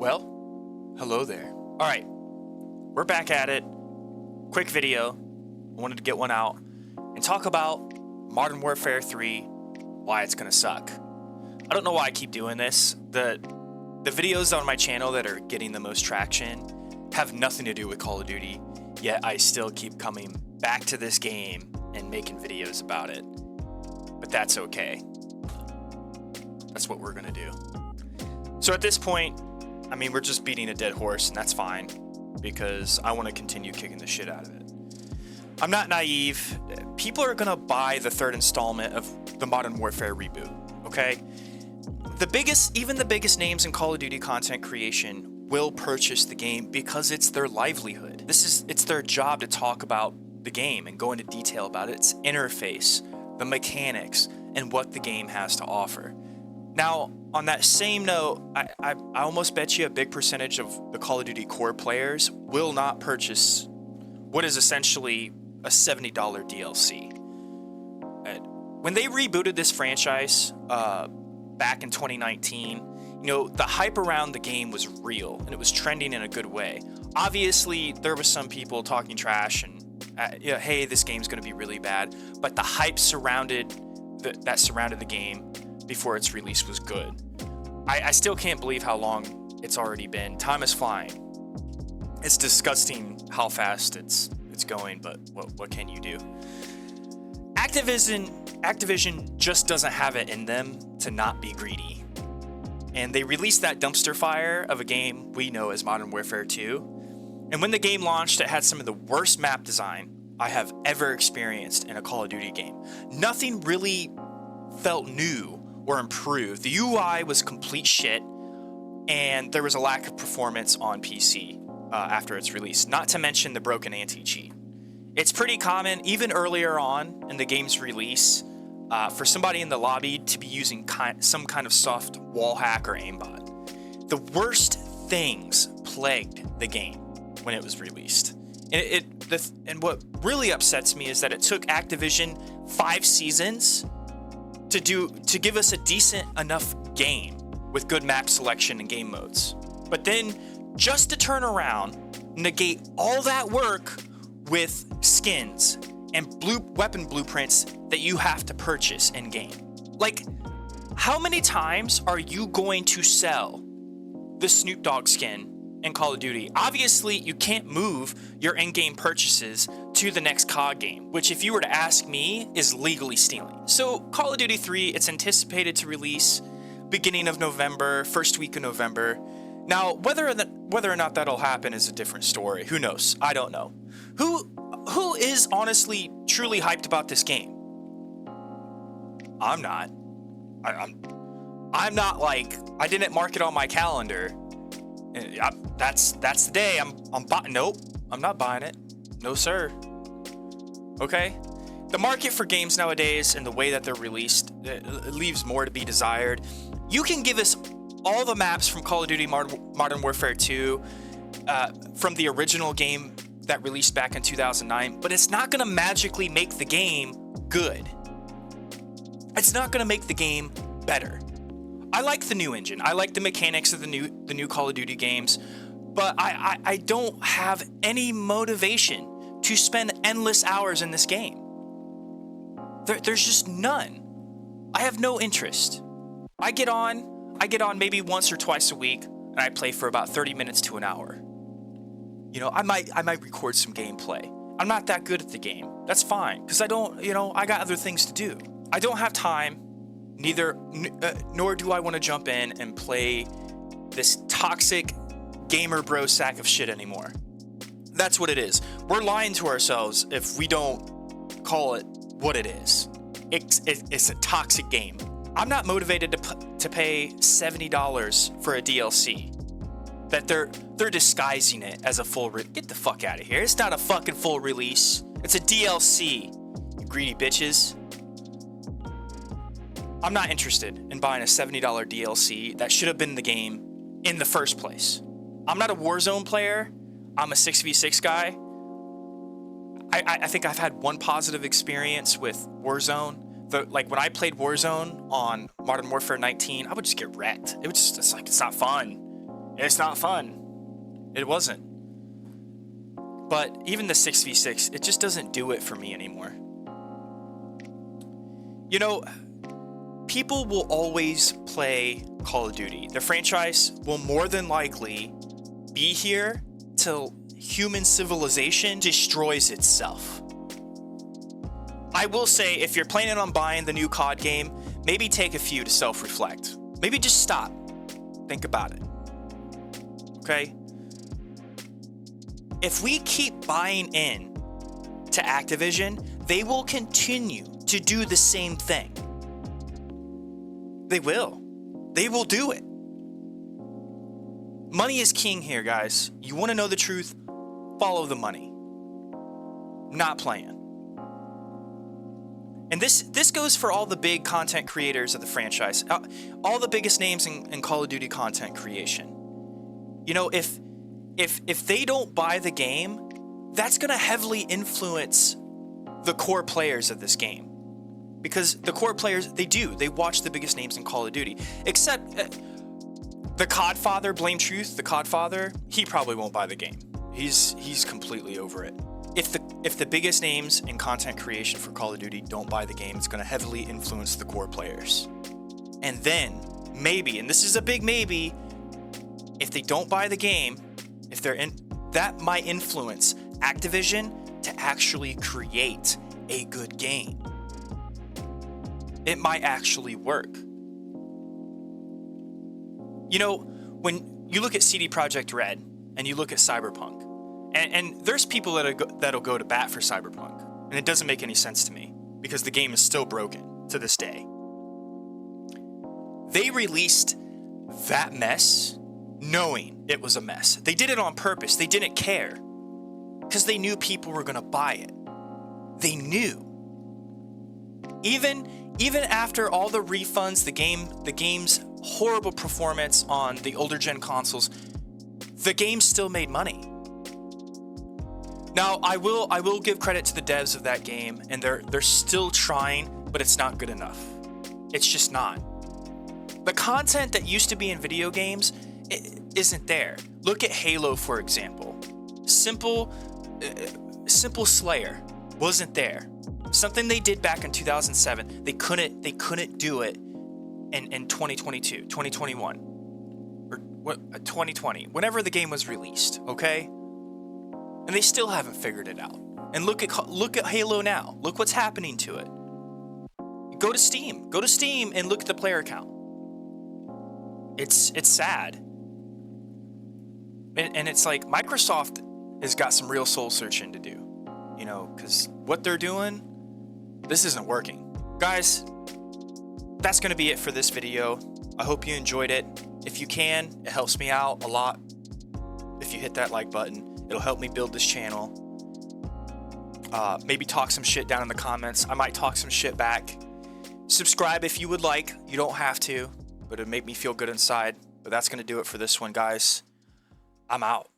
Well, hello there. All right, we're back at it. Quick video. I wanted to get one out and talk about Modern Warfare 3, why it's gonna suck. I don't know why I keep doing this. The videos on my channel that are getting the most traction have nothing to do with Call of Duty, yet I still keep coming back to this game and making videos about it. But that's okay. That's what we're gonna do. So at this point, I mean, we're just beating a dead horse, and that's fine, because I want to continue kicking the shit out of it. I'm not naive. People are gonna buy the third installment of the Modern Warfare reboot, okay? Even the biggest names in Call of Duty content creation will purchase the game because it's their livelihood. It's their job to talk about the game and go into detail about its interface, the mechanics, and what the game has to offer. Now, on that same note, I almost bet you a big percentage of the Call of Duty core players will not purchase what is essentially a $70 DLC. When they rebooted this franchise back in 2019, you know, the hype around the game was real and it was trending in a good way. Obviously, there was some people talking trash and, hey, this game's going to be really bad. But the hype that surrounded the game before its release was good. I still can't believe how long it's already been. Time is flying. It's disgusting how fast it's going, but what can you do? Activision just doesn't have it in them to not be greedy. And they released that dumpster fire of a game we know as Modern Warfare 2. And when the game launched, it had some of the worst map design I have ever experienced in a Call of Duty game. Nothing really felt new or improved. The UI was complete shit, and there was a lack of performance on PC after its release, not to mention the broken anti-cheat. It's pretty common, even earlier on in the game's release, for somebody in the lobby to be using some kind of soft wall hack or aimbot. The worst things plagued the game when it was released. And what really upsets me is that it took Activision 5 seasons to give us a decent enough game with good map selection and game modes. But then just to turn around, negate all that work with skins and weapon blueprints that you have to purchase in game. Like, how many times are you going to sell the Snoop Dogg skin in Call of Duty? Obviously, you can't move your in-game purchases to the next COD game, which, if you were to ask me, is legally stealing. So Call of Duty 3, it's anticipated to release beginning of November, first week of November. Now, whether or not that'll happen is a different story. Who knows? I don't know. Who is honestly truly hyped about this game? I'm not. I'm not. Like, I didn't mark it on my calendar. That's the day nope, I'm not buying it. No, sir. Okay? The market for games nowadays and the way that they're released leaves more to be desired. You can give us all the maps from Call of Duty Modern Warfare 2 from the original game that released back in 2009, but it's not going to magically make the game good. It's not going to make the game better. I like the new engine. I like the mechanics of the new Call of Duty games, but I don't have any motivation to spend endless hours in this game. There's just none. I have no interest. I get on maybe once or twice a week, and I play for about 30 minutes to an hour. You know, I might record some gameplay. I'm not that good at the game. That's fine, because I got other things to do. I don't have time, nor do I want to jump in and play this toxic gamer bro sack of shit anymore. That's what it is. We're lying to ourselves if we don't call it what it is. It's a toxic game. I'm not motivated to pay $70 for a DLC. That they're disguising it as a full get the fuck out of here. It's not a fucking full release. It's a DLC, you greedy bitches. I'm not interested in buying a $70 DLC that should have been in the game in the first place. I'm not a Warzone player. I'm a 6v6 guy. I think I've had one positive experience with Warzone. Like when I played Warzone on Modern Warfare 19, I would just get wrecked. It's not fun. It's not fun. It wasn't. But even the 6v6, it just doesn't do it for me anymore. You know, people will always play Call of Duty. The franchise will more than likely be here till human civilization destroys itself. I will say, if you're planning on buying the new COD game, maybe take a few to self-reflect. Maybe just stop. Think about it. Okay? If we keep buying in to Activision, they will continue to do the same thing. They will. They will do it. Money is king here, guys. You want to know the truth? Follow the money. Not playing. And this goes for all the big content creators of the franchise. All the biggest names in Call of Duty content creation. You know, if they don't buy the game, that's going to heavily influence the core players of this game. Because the core players, they watch the biggest names in Call of Duty. Except the Codfather, Blame Truth, the Codfather, he probably won't buy the game. He's completely over it. If the biggest names in content creation for Call of Duty don't buy the game, it's going to heavily influence the core players. And then, maybe, and this is a big maybe, if they don't buy the game, that might influence Activision to actually create a good game. It might actually work. You know, when you look at CD Projekt Red and you look at Cyberpunk, and there's people that'll go to bat for Cyberpunk, and it doesn't make any sense to me because the game is still broken to this day. They released that mess knowing it was a mess. They did it on purpose. They didn't care because they knew people were going to buy it. They knew. Even after all the refunds, the game's horrible performance on the older gen consoles, the game still made money. Now, I will give credit to the devs of that game, and they're still trying, but it's not good enough. It's just not. The content that used to be in video games isn't there. Look at Halo, for example. Simple Slayer wasn't there. Something they did back in 2007, they couldn't do it in 2022, 2021, or 2020, whenever the game was released, okay? And they still haven't figured it out. And look at Halo now. Look what's happening to it. Go to Steam and look at the player count. It's sad. And it's like Microsoft has got some real soul searching to do, you know, because what they're doing, this isn't working. Guys, that's going to be it for this video. I hope you enjoyed it. If you can, it helps me out a lot. If you hit that like button, it'll help me build this channel. Maybe talk some shit down in the comments. I might talk some shit back. Subscribe if you would like. You don't have to, but it'd make me feel good inside. But that's going to do it for this one, guys. I'm out.